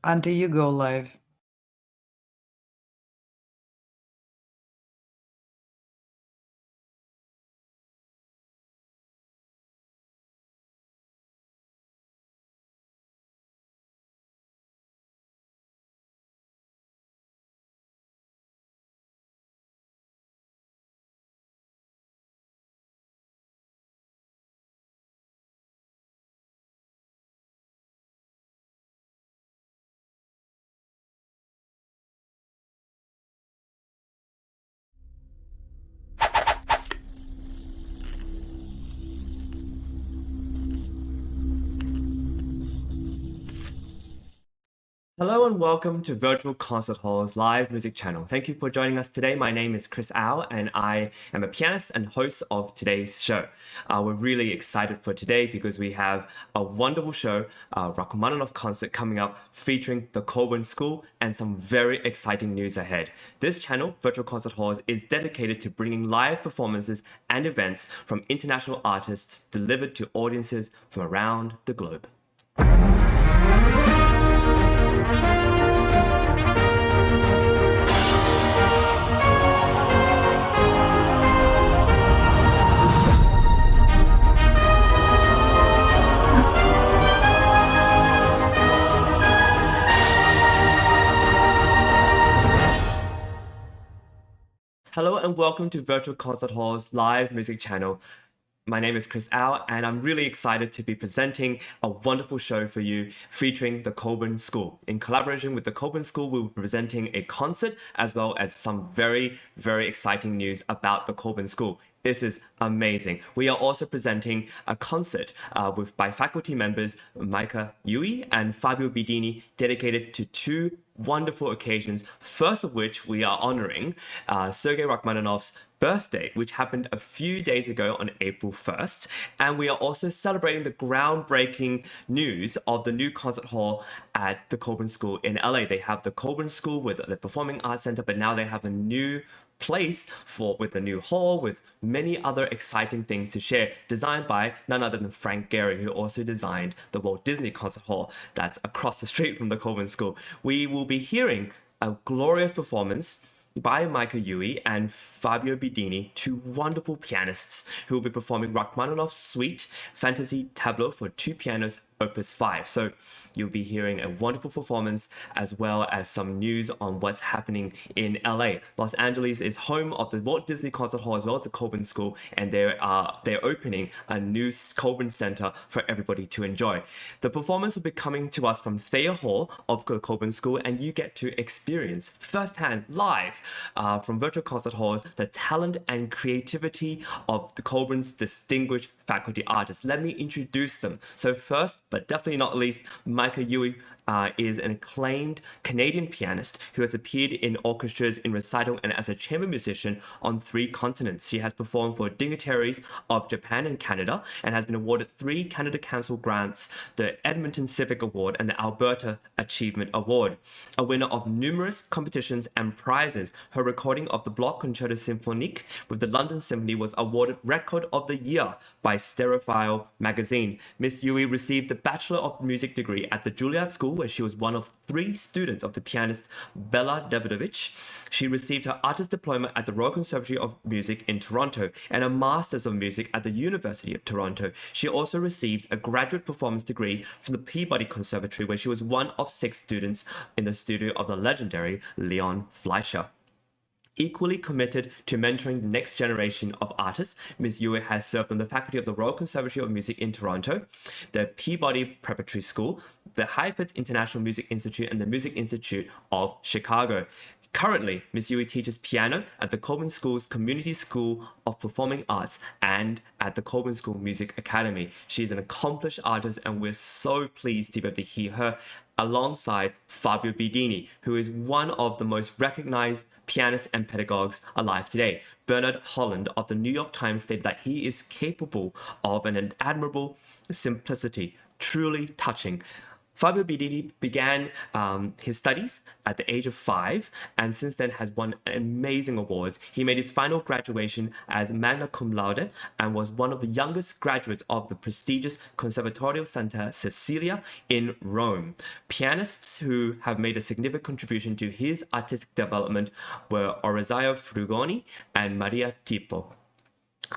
Until you go live. Hello and welcome to Virtual Concert Hall's live music channel. Thank you for joining us today. My name is Chris Au and I am a pianist and host of today's show. We're really excited for today because we have a wonderful show, RACHMANINOFF concert coming up featuring the Colburn School and some very exciting news ahead. This channel, Virtual Concert Halls, is dedicated to bringing live performances and events from international artists delivered to audiences from around the globe. Hello and welcome to Virtual Concert Hall's live music channel. My name is Chris Au and I'm really excited to be presenting a wonderful show for you featuring the Colburn School. In collaboration with the Colburn School, we'll be presenting a concert as well as some very, very exciting news about the Colburn School. This is amazing. We are also presenting a concert by faculty members Micah Yui and Fabio Bidini, dedicated to two wonderful occasions, first of which we are honoring Sergei Rachmaninoff's birthday, which happened a few days ago on April 1st. And we are also celebrating the groundbreaking news of the new concert hall at the Colburn School in LA. They have the Colburn School with the Performing Arts Center, but now they have a new place with a new hall with many other exciting things to share, designed by none other than Frank Gehry, who also designed the Walt Disney Concert Hall that's across the street from the Colburn School. We will be hearing a glorious performance by Micah Yui and Fabio Bidini, two wonderful pianists who will be performing Rachmaninoff Suite, Fantaisie-Tableaux for two pianos, Opus 5. So you'll be hearing a wonderful performance as well as some news on what's happening in LA. Los Angeles is home of the Walt Disney Concert Hall as well as the Colburn School, and they're opening a new Colburn Center for everybody to enjoy. The performance will be coming to us from Thayer Hall of the Colburn School, and you get to experience firsthand, live, from Virtual Concert Halls, the talent and creativity of the Colburn's distinguished faculty artists. Let me introduce them. So first, but definitely not least, Micah Yui is an acclaimed Canadian pianist who has appeared in orchestras, in recital, and as a chamber musician on 3 continents. She has performed for dignitaries of Japan and Canada and has been awarded 3 Canada Council grants, the Edmonton Civic Award and the Alberta Achievement Award. A winner of numerous competitions and prizes, her recording of the Bloch Concerto Symphonique with the London Symphony was awarded Record of the Year by Stereophile magazine. Miss Yui received the Bachelor of Music degree at the Juilliard School, where she was one of 3 students of the pianist Bela Davidovich. She received her artist diploma at the Royal Conservatory of Music in Toronto and a Masters of Music at the University of Toronto. She also received a graduate performance degree from the Peabody Conservatory, where she was one of 6 students in the studio of the legendary Leon Fleischer. Equally committed to mentoring the next generation of artists, Ms. Yui has served on the faculty of the Royal Conservatory of Music in Toronto, the Peabody Preparatory School, the Heifetz International Music Institute, and the Music Institute of Chicago. Currently, Ms. Yui teaches piano at the Colburn School's Community School of Performing Arts and at the Colburn School Music Academy. She is an accomplished artist, and we're so pleased to be able to hear her alongside Fabio Bidini, who is one of the most recognized pianists and pedagogues alive today. Bernard Holland of the New York Times stated that he is capable of an admirable simplicity, truly touching. Fabio Bidini began his studies at the age of 5, and since then has won amazing awards. He made his final graduation as magna cum laude and was one of the youngest graduates of the prestigious Conservatorio Santa Cecilia in Rome. Pianists who have made a significant contribution to his artistic development were Orazio Frugoni and Maria Tipo.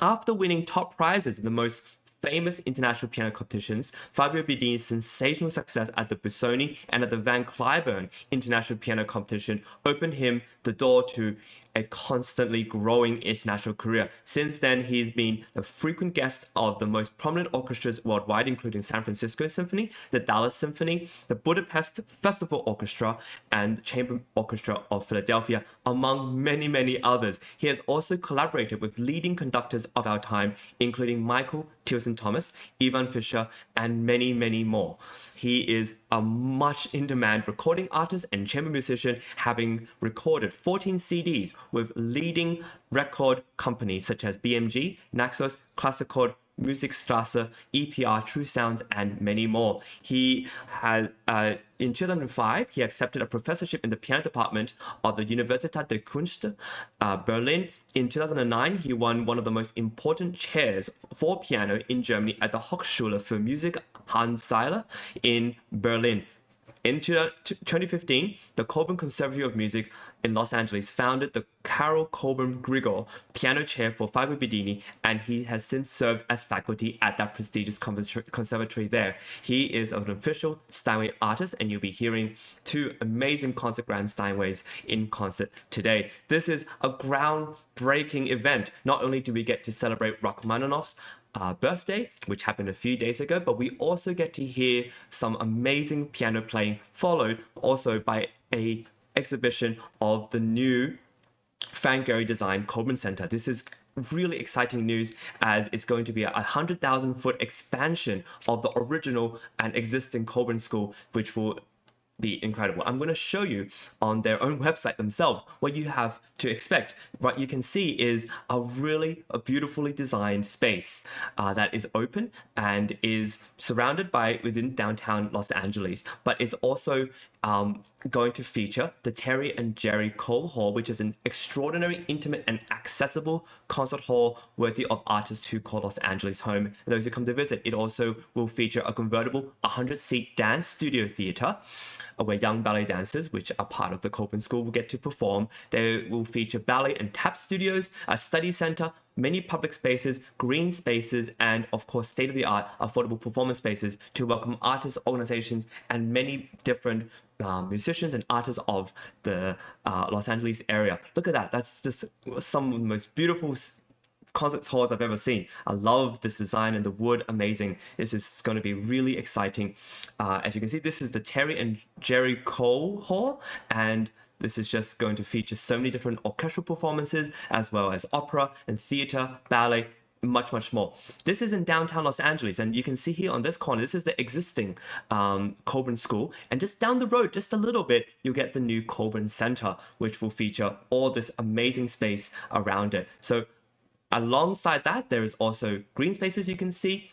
After winning top prizes in the most famous international piano competitions, Fabio Bidini's sensational success at the Busoni and at the Van Cliburn International Piano Competition opened him the door to a constantly growing international career. Since then, he's been the frequent guest of the most prominent orchestras worldwide, including San Francisco Symphony, the Dallas Symphony, the Budapest Festival Orchestra, and Chamber Orchestra of Philadelphia, among many, many others. He has also collaborated with leading conductors of our time, including Michael Tilson-Thomas, Ivan Fischer, and many, many more. He is a much in-demand recording artist and chamber musician, having recorded 14 CDs with leading record companies such as BMG, Naxos, Classicord, Musikstrasse, EPR, True Sounds, and many more. He had, in 2005, he accepted a professorship in the piano department of the Universität der Künste, Berlin. In 2009, he won one of the most important chairs for piano in Germany at the Hochschule für Musik Hans Seiler in Berlin. In 2015, the Colburn Conservatory of Music in Los Angeles founded the Carol Colburn Grigor Piano Chair for Fabio Bidini, and he has since served as faculty at that prestigious conservatory there. He is an official Steinway artist, and you'll be hearing two amazing concert grand Steinways in concert today. This is a groundbreaking event. Not only do we get to celebrate Rachmaninoff's birthday, which happened a few days ago, but we also get to hear some amazing piano playing, followed also by a exhibition of the new Frank Gehry-designed Colburn Center. This is really exciting news, as it's going to be a 100,000-foot expansion of the original and existing Colburn School, which will be incredible. I'm going to show you on their own website themselves what you have to expect. What you can see is a beautifully designed space that is open and is surrounded by within downtown Los Angeles, but it's also going to feature the Terry and Jerry Cole Hall, which is an extraordinary, intimate, and accessible concert hall worthy of artists who call Los Angeles home and those who come to visit. It also will feature a convertible 100-seat dance studio theater, where young ballet dancers, which are part of the Colburn School, will get to perform. They will feature ballet and tap studios, a study center, many public spaces, green spaces, and of course state-of-the-art affordable performance spaces to welcome artists, organizations, and many different musicians and artists of the Los Angeles area. Look at that. That's just some of the most beautiful concert halls I've ever seen. I love this design and the wood, amazing. This is going to be really exciting. As you can see, this is the Terry and Jerry Cole Hall, and this is just going to feature so many different orchestral performances, as well as opera and theater, ballet, much, much more. This is in downtown Los Angeles, and you can see here on this corner, this is the existing Colburn School, and just down the road, just a little bit, you'll get the new Colburn Center, which will feature all this amazing space around it. So alongside that, there is also green spaces you can see.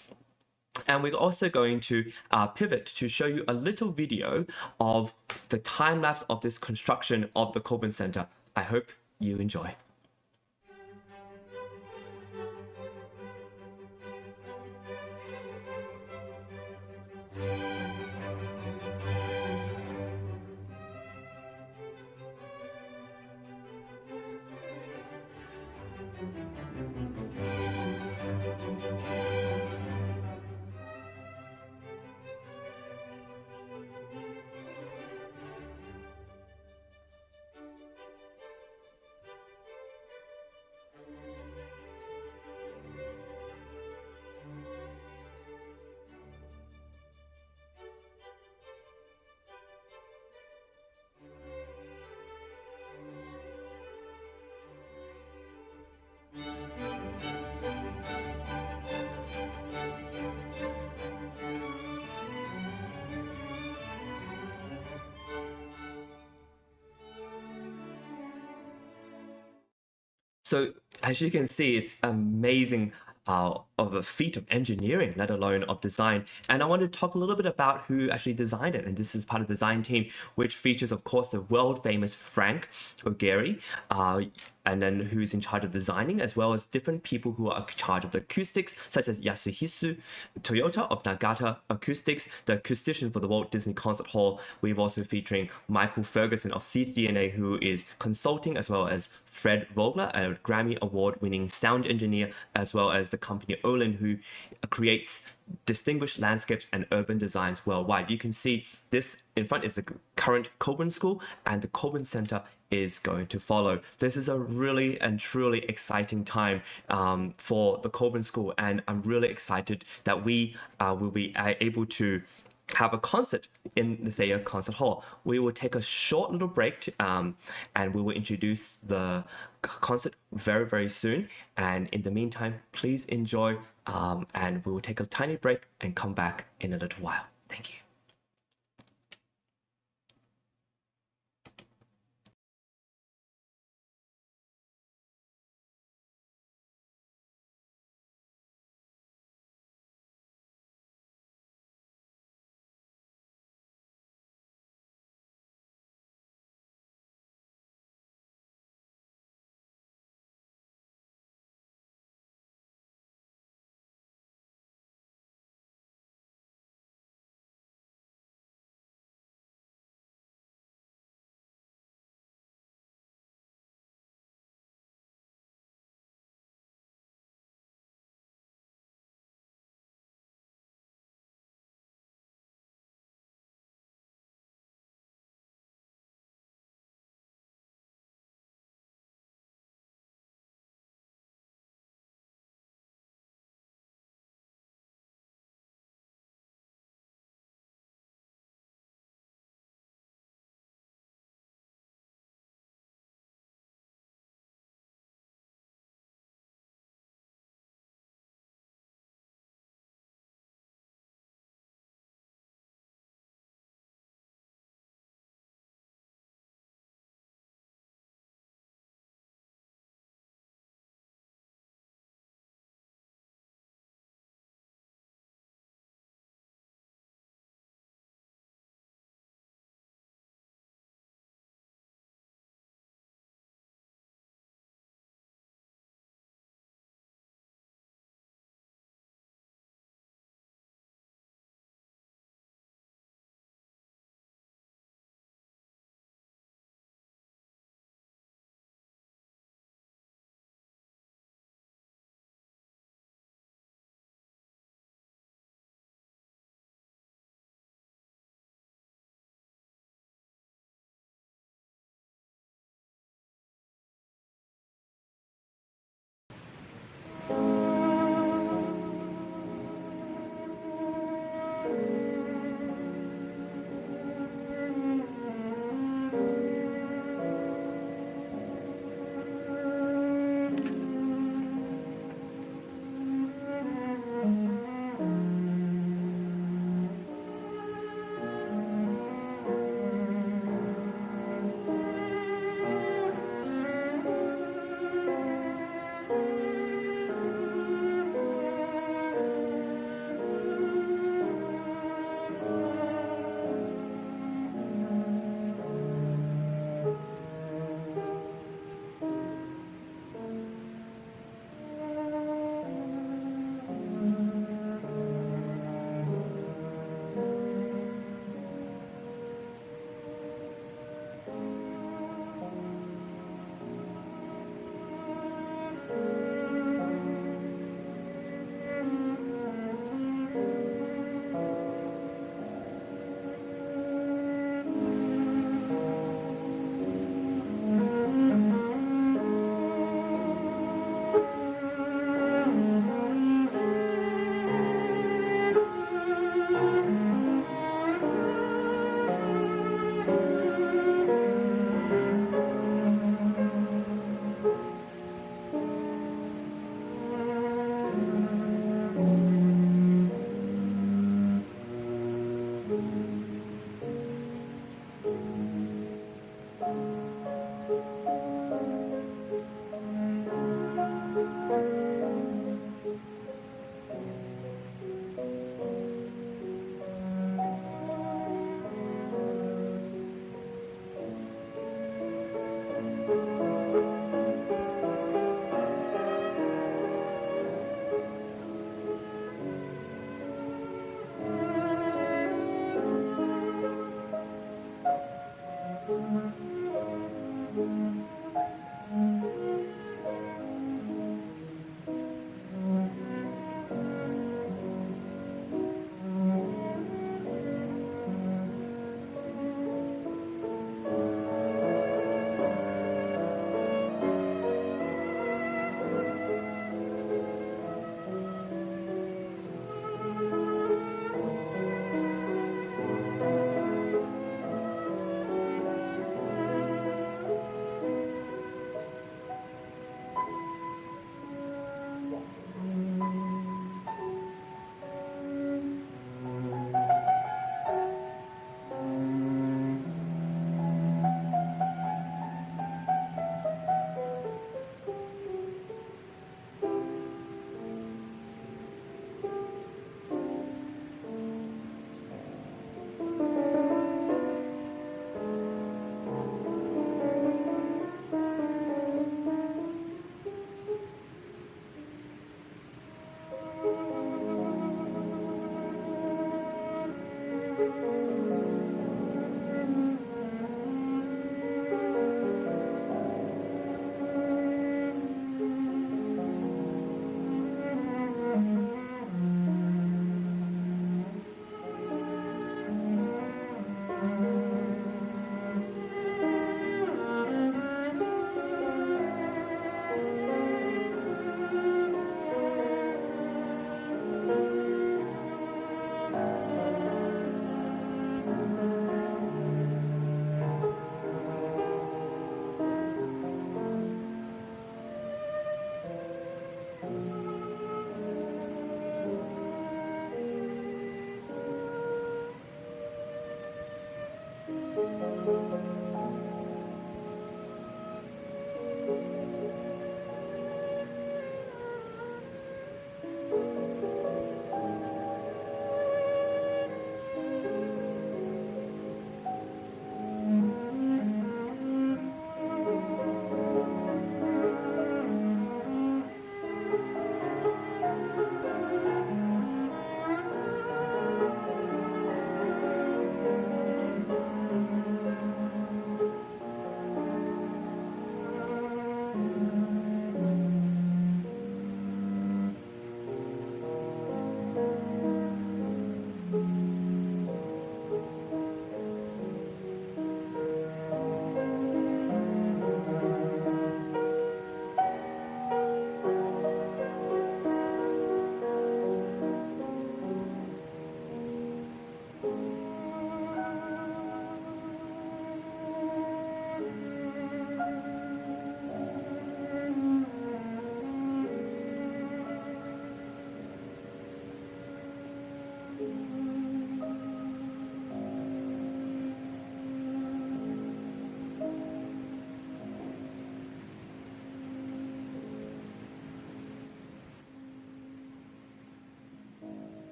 And we're also going to pivot to show you a little video of the time lapse of this construction of the Colburn Center. I hope you enjoy. So as you can see, it's amazing of a feat of engineering, let alone of design. And I want to talk a little bit about who actually designed it. And this is part of the design team, which features, of course, the world famous Frank Gehry, and then who's in charge of designing, as well as different people who are in charge of the acoustics, such as Yasuhisa Toyota of Nagata Acoustics, the acoustician for the Walt Disney Concert Hall. We've also featuring Michael Ferguson of cDNA, who is consulting, as well as Fred Vogler, a Grammy Award-winning sound engineer, as well as the company Olin, who creates distinguished landscapes and urban designs worldwide. You can see this in front is the current Colburn School, and the Colburn Center is going to follow. This is a really and truly exciting time for the Colburn School, and I'm really excited that we will be able to have a concert in the Thayer Concert Hall. We will take a short little break and we will introduce the concert very, very soon. And in the meantime, please enjoy, and we will take a tiny break and come back in a little while. Thank you.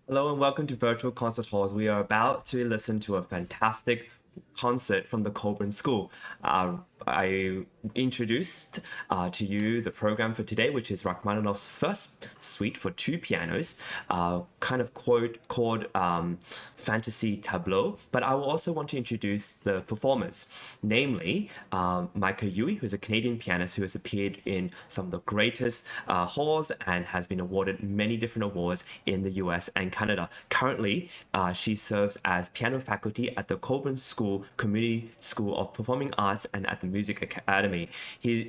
Hello and welcome to Virtual Concert Halls. We are about to listen to a fantastic concert from the Colburn School. I introduced to you the program for today, which is Rachmaninoff's first suite for two pianos, kind of called Fantaisie-Tableaux. But I will also want to introduce the performers, namely Micah Yui, who's a Canadian pianist who has appeared in some of the greatest halls and has been awarded many different awards in the US and Canada. Currently, she serves as piano faculty at the Colburn School Community School of Performing Arts and at the Music Academy.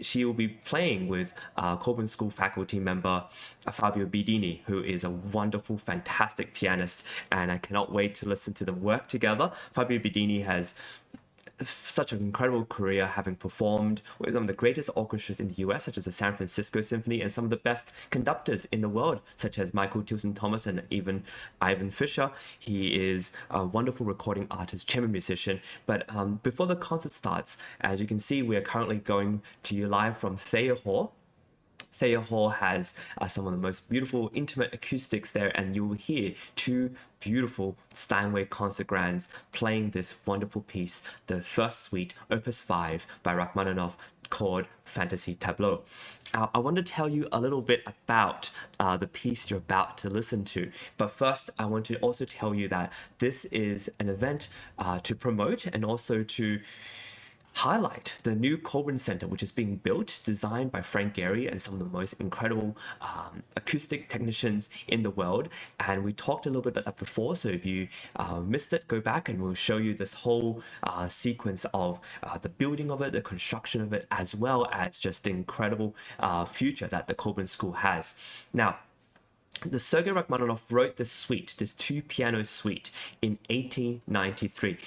She will be playing with Colburn School faculty member Fabio Bidini, who is a wonderful, fantastic pianist, and I cannot wait to listen to them work together. Fabio Bidini has such an incredible career, having performed with some of the greatest orchestras in the US, such as the San Francisco Symphony, and some of the best conductors in the world, such as Michael Tilson Thomas and even Ivan Fischer. He is a wonderful recording artist, chamber musician. But before the concert starts, as you can see, we are currently going to you live from Thayer Hall. Thayer Hall has some of the most beautiful, intimate acoustics there, and you will hear two beautiful Steinway concert grands playing this wonderful piece, the first suite, Opus 5 by Rachmaninoff, called Fantaisie-Tableaux. I want to tell you a little bit about the piece you're about to listen to. But first, I want to also tell you that this is an event to promote and also to highlight the new Colburn Center, which is being built, designed by Frank Gehry and some of the most incredible acoustic technicians in the world. And we talked a little bit about that before, so if you missed it, go back and we'll show you this whole sequence of the building of it, the construction of it, as well as just the incredible future that the Colburn School has. Now, the Sergei Rachmaninoff wrote this suite, this two-piano suite, in 1893.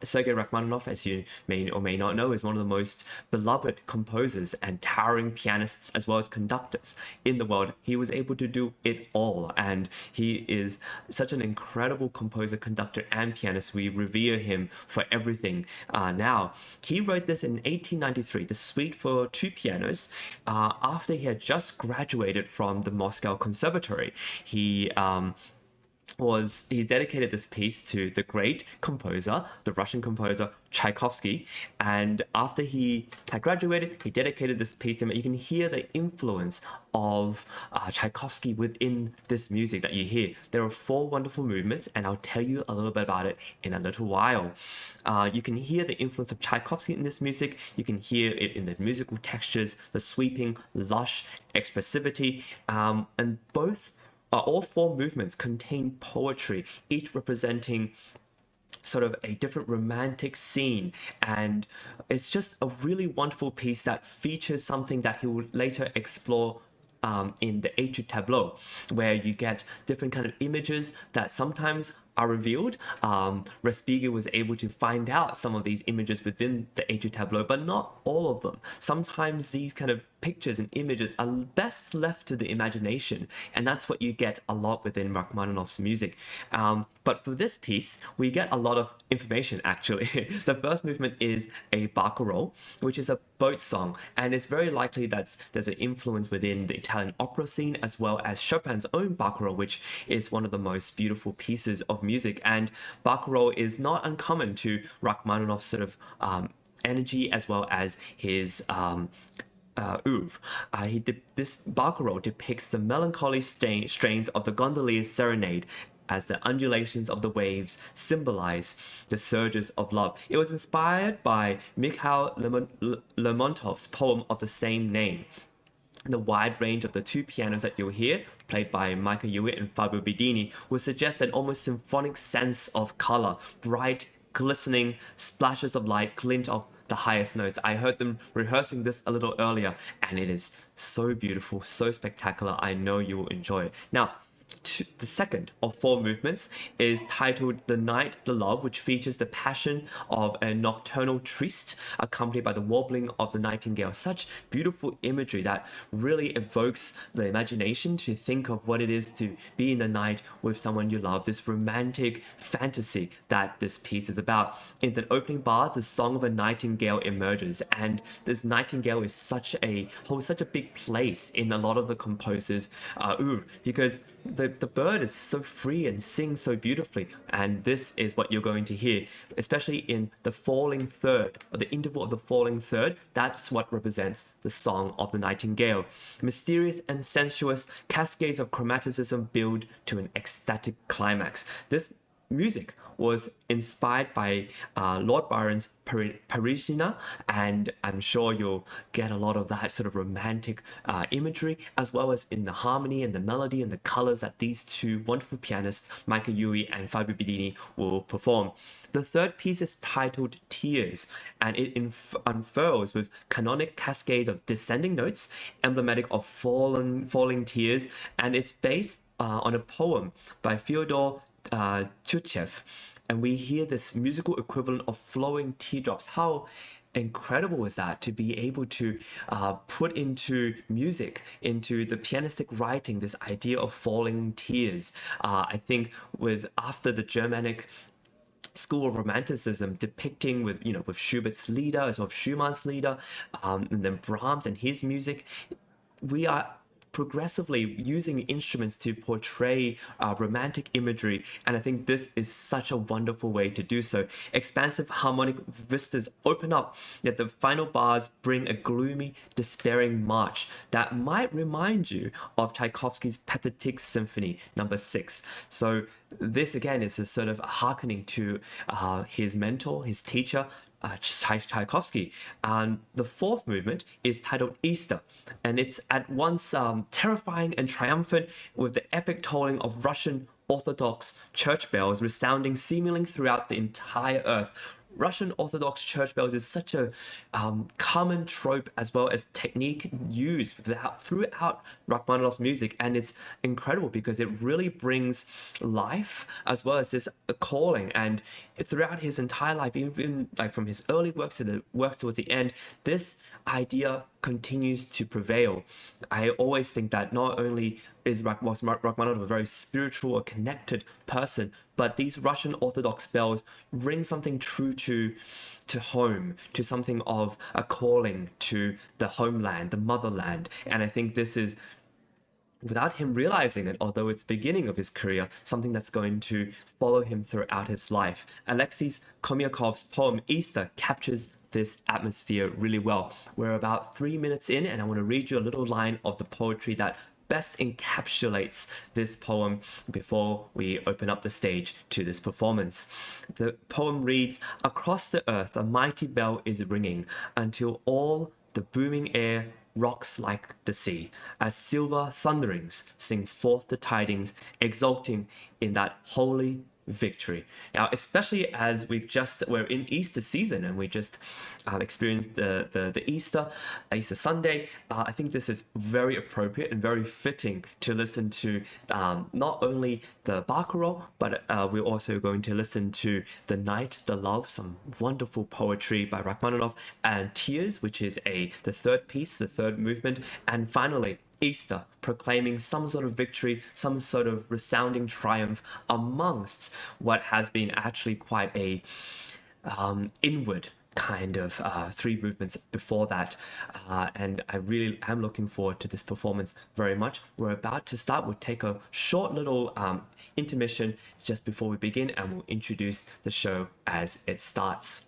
Sergei Rachmaninoff, as you may or may not know, is one of the most beloved composers and towering pianists as well as conductors in the world. He was able to do it all, and he is such an incredible composer, conductor, and pianist. We revere him for everything. Now, he wrote this in 1893, the suite for two pianos, after he had just graduated from the Moscow Conservatory. He dedicated this piece to the great composer, the Russian composer Tchaikovsky, and after he had graduated, he dedicated this piece to him. You can hear the influence of Tchaikovsky within this music that you hear. There are four wonderful movements, and I'll tell you a little bit about it in a little while. You can hear the influence of Tchaikovsky in this music. You can hear it in the musical textures, the sweeping, lush expressivity, and all four movements contain poetry, each representing sort of a different romantic scene, and it's just a really wonderful piece that features something that he would later explore in the III.Les, where you get different kind of images that sometimes are revealed. Respighi was able to find out some of these images within the III.Les, but not all of them. Sometimes these kind of pictures and images are best left to the imagination, and that's what you get a lot within Rachmaninoff's music. But for this piece, we get a lot of information, actually. The first movement is a barcarolle, which is a boat song, and it's very likely that there's an influence within the Italian opera scene, as well as Chopin's own barcarolle, which is one of the most beautiful pieces of music. And barcarolle is not uncommon to Rachmaninoff's sort of energy, as well as his oeuvre. This barcarolle depicts the melancholy strains of the gondolier's serenade, as the undulations of the waves symbolize the surges of love. It was inspired by Mikhail Lermontov's poem of the same name. The wide range of the two pianos that you'll hear, played by Micah Yui and Fabio Bidini, will suggest an almost symphonic sense of color, bright, glistening splashes of light glint off the highest notes. I heard them rehearsing this a little earlier, and it is so beautiful, so spectacular. I know you will enjoy it. Now, the second of four movements is titled The Night, the Love, which features the passion of a nocturnal tryst accompanied by the warbling of the nightingale. Such beautiful imagery that really evokes the imagination to think of what it is to be in the night with someone you love, this romantic fantasy that this piece is about. In the opening bars, the song of a nightingale emerges, and this nightingale is holds such a big place in a lot of the composers' oeuvre, because the the bird is so free and sings so beautifully. And this is what you're going to hear, especially in the falling third, or the interval of the falling third. That's what represents the song of the nightingale. Mysterious and sensuous cascades of chromaticism build to an ecstatic climax. This music was inspired by Lord Byron's Parisina, and I'm sure you'll get a lot of that sort of romantic imagery, as well as in the harmony and the melody and the colors that these two wonderful pianists, Micah Yui and Fabio Bidini, will perform. The third piece is titled Tears, and it unfurls with canonic cascades of descending notes, emblematic of falling tears, and it's based on a poem by Fyodor Turgenev, and we hear this musical equivalent of flowing teardrops. How incredible is that, to be able to put into music, into the pianistic writing, this idea of falling tears? I think after the Germanic school of romanticism, depicting with Schubert's Lieder, as well as Schumann's Lieder, and then Brahms and his music, we are progressively using instruments to portray romantic imagery, and I think this is such a wonderful way to do so. Expansive harmonic vistas open up, yet the final bars bring a gloomy, despairing march that might remind you of Tchaikovsky's Pathetique Symphony No. 6. So this again is a sort of hearkening to his mentor, his teacher, Tchaikovsky. And the fourth movement is titled Easter, and it's at once terrifying and triumphant, with the epic tolling of Russian Orthodox church bells resounding seemingly throughout the entire earth. Russian Orthodox church bells is such a common trope as well as technique used throughout Rachmaninoff's music, and it's incredible because it really brings life as well as this calling. And throughout his entire life, even like from his early works to the works towards the end, this idea continues to prevail. I always think that not only was Rachmaninoff a very spiritual or connected person, but these Russian Orthodox bells bring something true to home, to something of a calling to the homeland, the motherland. And I think this is, without him realizing it, although it's beginning of his career, something that's going to follow him throughout his life. Alexei Khomyakov's poem Easter captures this atmosphere really well. We're about 3 minutes in, and I want to read you a little line of the poetry that best encapsulates this poem before we open up the stage to this performance. The poem reads, "Across the earth a mighty bell is ringing, until all the booming air rocks like the sea, as silver thunderings sing forth the tidings, exulting in that holy victory." Now, especially as we're in Easter season, and we just experienced the Easter Sunday, I think this is very appropriate and very fitting to listen to not only the Barcarolle, but we're also going to listen to the Night, the Love, some wonderful poetry by Rachmaninoff, and Tears, which is the third piece, the third movement, and finally Easter, proclaiming some sort of victory, some sort of resounding triumph amongst what has been actually quite a inward kind of three movements before that. And I really am looking forward to this performance very much. We're about to start. We'll take a short little intermission just before we begin, and we'll introduce the show as it starts.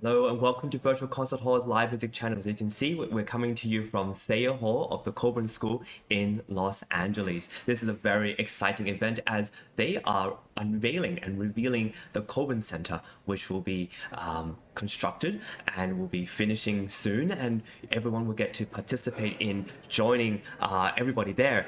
Hello and welcome to Virtual Concert Hall's live music channel. As you can see, we're coming to you from Thayer Hall of the Colburn School in Los Angeles. This is a very exciting event as they are unveiling and revealing the Colburn Center, which will be constructed and will be finishing soon, and everyone will get to participate in joining everybody there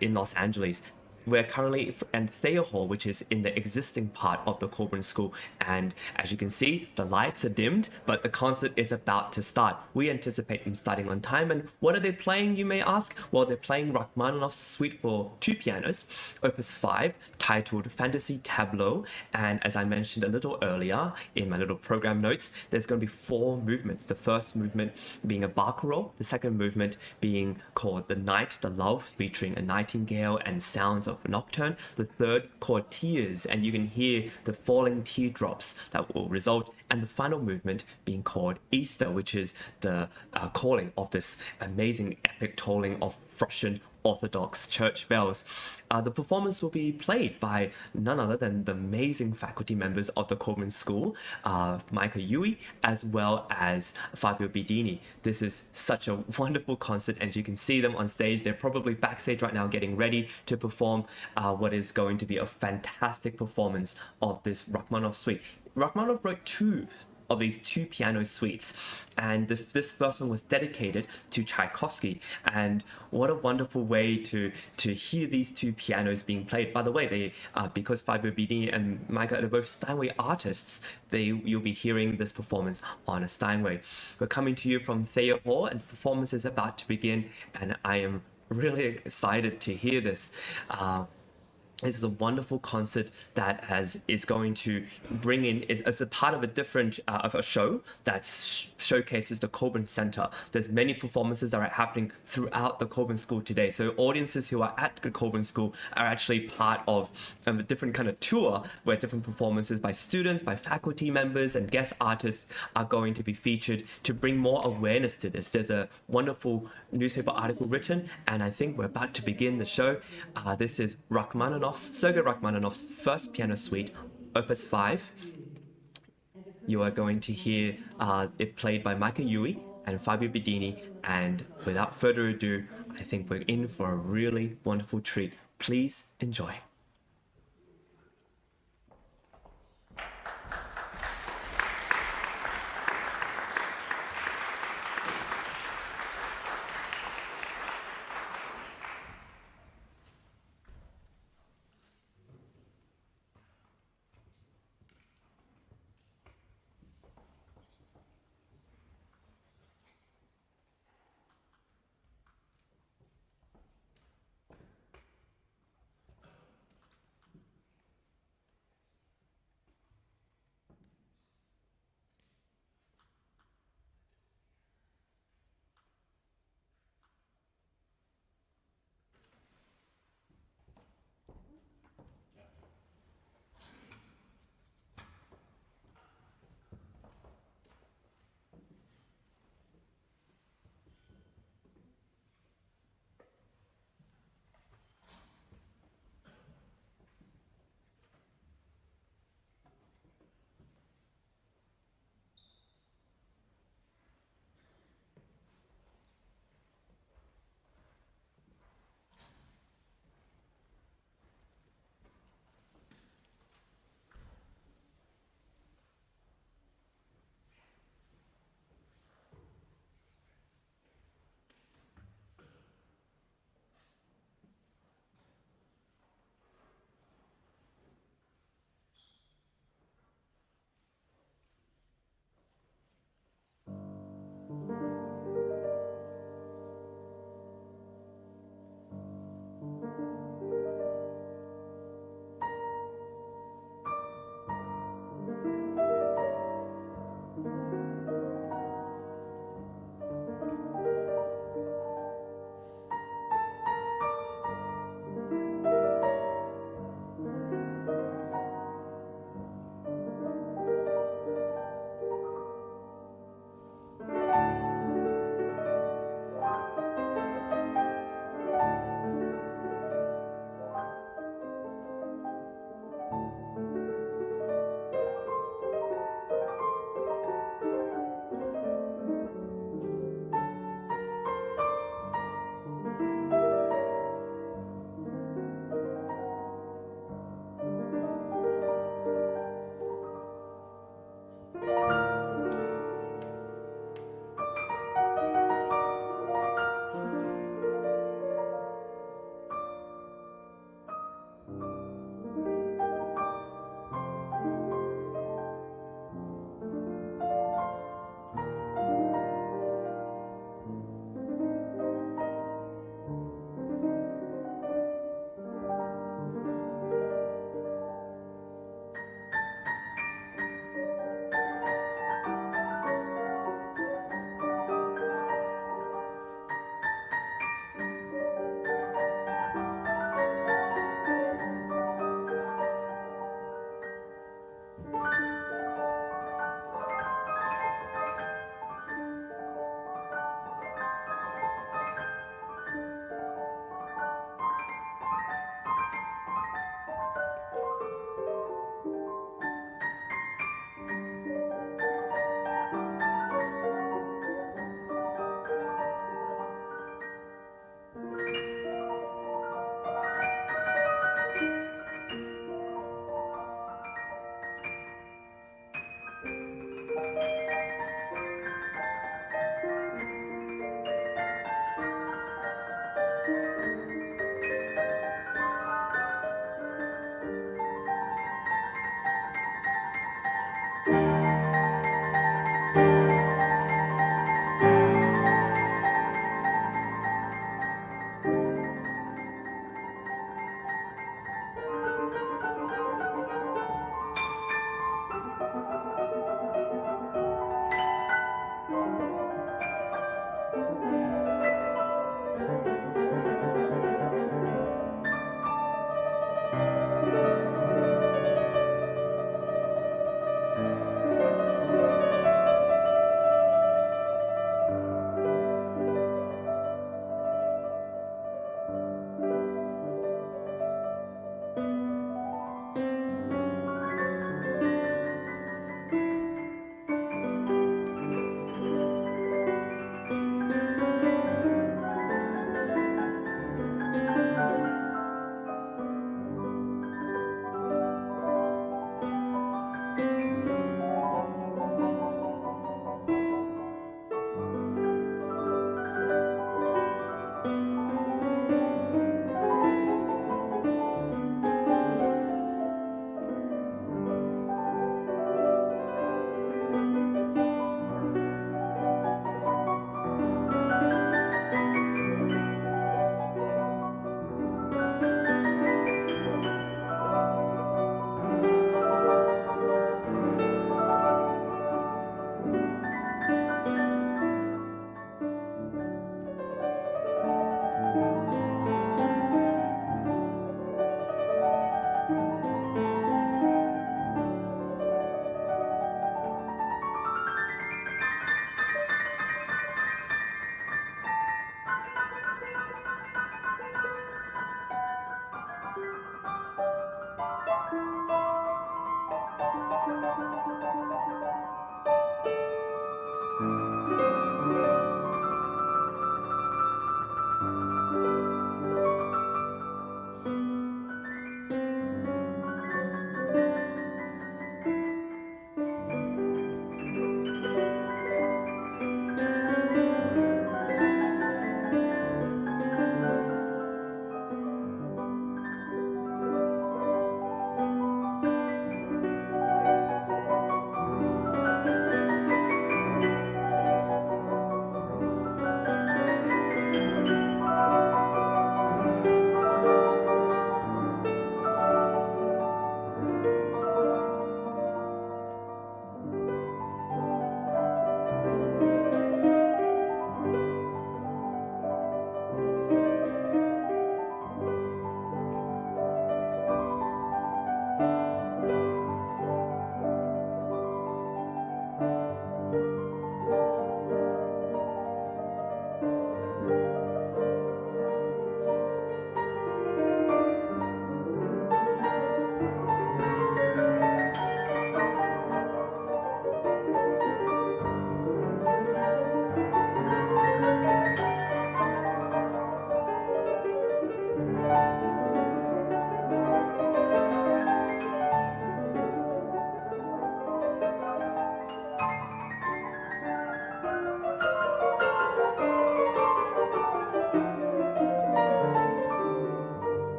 in Los Angeles. We're currently at Thayer Hall, which is in the existing part of the Colburn School. And as you can see, the lights are dimmed, but the concert is about to start. We anticipate them starting on time. And what are they playing, you may ask? Well, they're playing Rachmaninoff's Suite for two pianos, Opus 5, titled Fantaisie-Tableaux. And as I mentioned a little earlier in my little program notes, there's going to be four movements. The first movement being a Barcarolle, the second movement being called the nuitL'amour, featuring a nightingale and sounds of nocturne. The third called Tears, and you can hear the falling teardrops that will result, and the final movement being called Easter, which is the calling of this amazing epic tolling of Russian Orthodox church bells. The performance will be played by none other than the amazing faculty members of the Colburn School, Micah Yui, as well as Fabio Bidini. This is such a wonderful concert, and you can see them on stage. They're probably backstage right now getting ready to perform what is going to be a fantastic performance of this Rachmaninoff Suite. Rachmaninoff wrote two of these two piano suites, and this first one was dedicated to Tchaikovsky. And what a wonderful way to hear these two pianos being played. By the way, they because Fabio Bidini and Micah are both Steinway artists, you'll be hearing this performance on a Steinway. We're coming to you from Thayer Hall, and the performance is about to begin, and I am really excited to hear this. This is a wonderful concert that is going to bring in, as a part of a different, of a show that showcases the Colburn Center. There's many performances that are happening throughout the Colburn School today. So audiences who are at the Colburn School are actually part of a different kind of tour where different performances by students, by faculty members and guest artists are going to be featured to bring more awareness to this. There's a wonderful newspaper article written, and I think we're about to begin the show. This is Sergei Rachmaninoff's first piano suite, Opus 5. You are going to hear it played by Micah Yui and Fabio Bidini, and without further ado, I think we're in for a really wonderful treat. Please enjoy.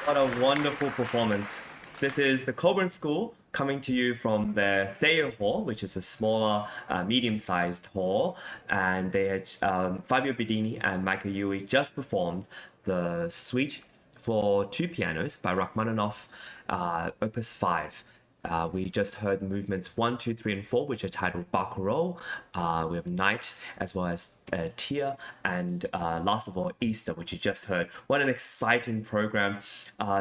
What a wonderful performance. This is the Colburn School coming to you from the Thayer Hall, which is a smaller, medium-sized hall. And they had Fabio Bidini and Micah Yui just performed the suite for two pianos by Rachmaninoff, Opus 5. We just heard movements 1, 2, 3, and 4, which are titled Barcarolle. We have Night, as well as Thayer, and last of all, Easter, which you just heard. What an exciting program.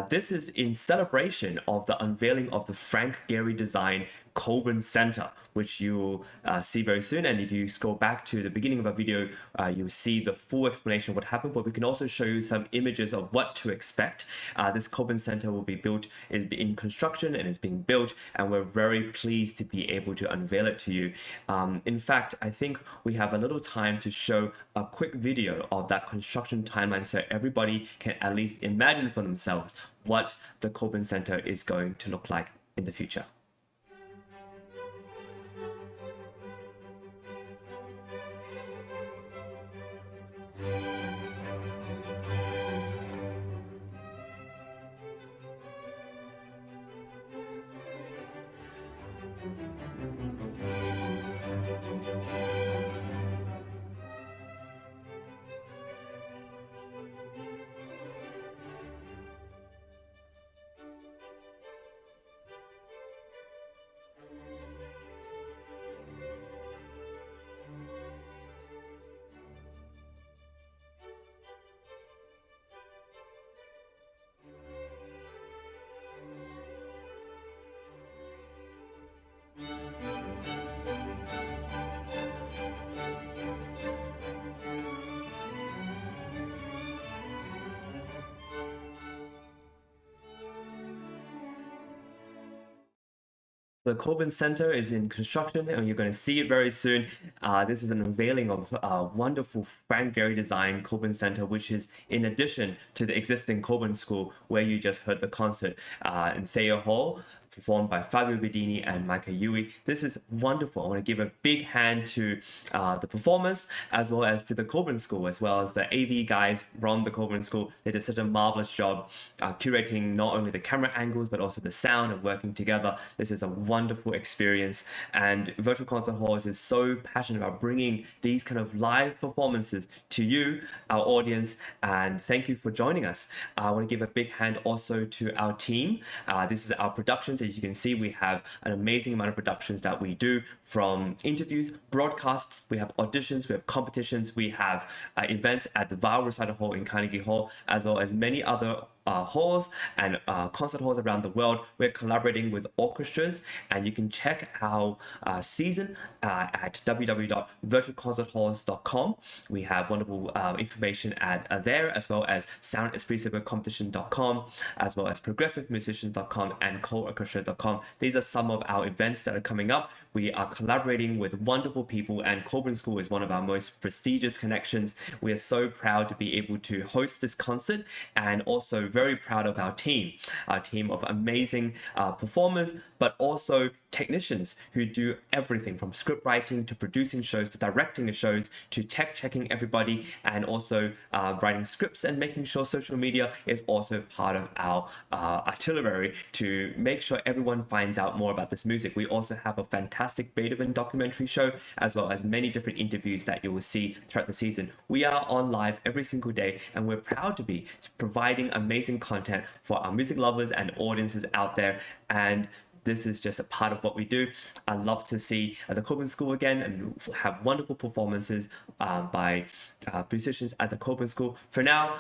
This is in celebration of the unveiling of the Frank Gehry-designed Colburn Center, which you'll see very soon. And if you scroll back to the beginning of our video, you'll see the full explanation of what happened, but we can also show you some images of what to expect. This Colburn Center will be built, is in construction and is being built, and we're very pleased to be able to unveil it to you. In fact, I think we have a little time to show a quick video of that construction timeline so everybody can at least imagine for themselves what the Colburn Center is going to look like in the future. The Colburn Center is in construction, and you're going to see it very soon. This is an unveiling of a wonderful Frank Gehry-designed Colburn Center, which is in addition to the existing Colburn School, where you just heard the concert in Thayer Hall, performed by Fabio Bidini and Micah Yui. This is wonderful. I want to give a big hand to the performers, as well as to the Colburn School, as well as the AV guys from the Colburn School. They did such a marvelous job curating not only the camera angles, but also the sound and working together. This is a wonderful experience, and Virtual Concert Halls is so passionate about bringing these kind of live performances to you, our audience, and thank you for joining us. I want to give a big hand also to our team. This is our productions. As you can see, we have an amazing amount of productions that we do, from interviews, broadcasts, we have auditions, we have competitions, we have events at the Viol Recital Hall in Carnegie Hall, as well as many other halls and concert halls around the world. We're collaborating with orchestras, and you can check our season at www.virtualconcerthalls.com. We have wonderful information at there, as well as soundespritsupercompetition.com, as well as progressivemusicians.com and coorchestra.com. These are some of our events that are coming up. We are collaborating with wonderful people, and Colburn School is one of our most prestigious connections. We are so proud to be able to host this concert, and also very proud of our team of amazing performers, but also technicians who do everything from script writing to producing shows to directing the shows to tech checking everybody, and also writing scripts and making sure social media is also part of our artillery to make sure everyone finds out more about this music. We also have a fantastic Beethoven documentary show, as well as many different interviews that you will see throughout the season. We are on live every single day, and we're proud to be providing amazing content for our music lovers and audiences out there, and this is just a part of what we do. I'd love to see the Colburn School again and have wonderful performances by musicians at the Colburn School. For now,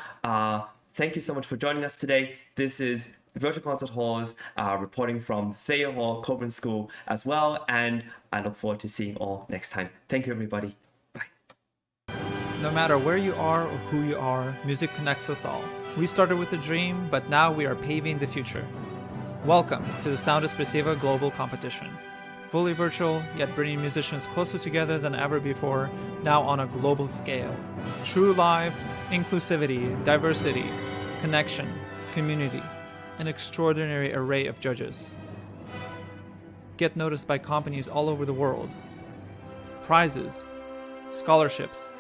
thank you so much for joining us today. This is Virtual Concert Halls reporting from Thayer Hall, Colburn School as well, and I look forward to seeing you all next time. Thank you, everybody. Bye. No matter where you are or who you are, music connects us all. We started with a dream, but now we are paving the future. Welcome to the Sound Espressiva Global Competition. Fully virtual, yet bringing musicians closer together than ever before, now on a global scale. True live, inclusivity, diversity, connection, community, an extraordinary array of judges. Get noticed by companies all over the world. Prizes, scholarships,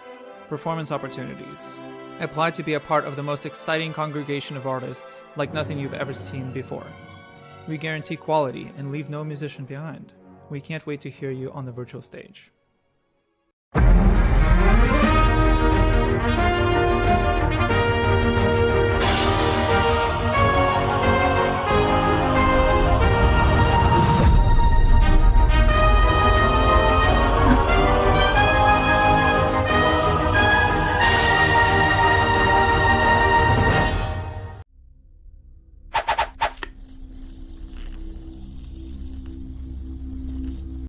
performance opportunities. Apply to be a part of the most exciting congregation of artists like nothing you've ever seen before. We guarantee quality and leave no musician behind. We can't wait to hear you on the virtual stage.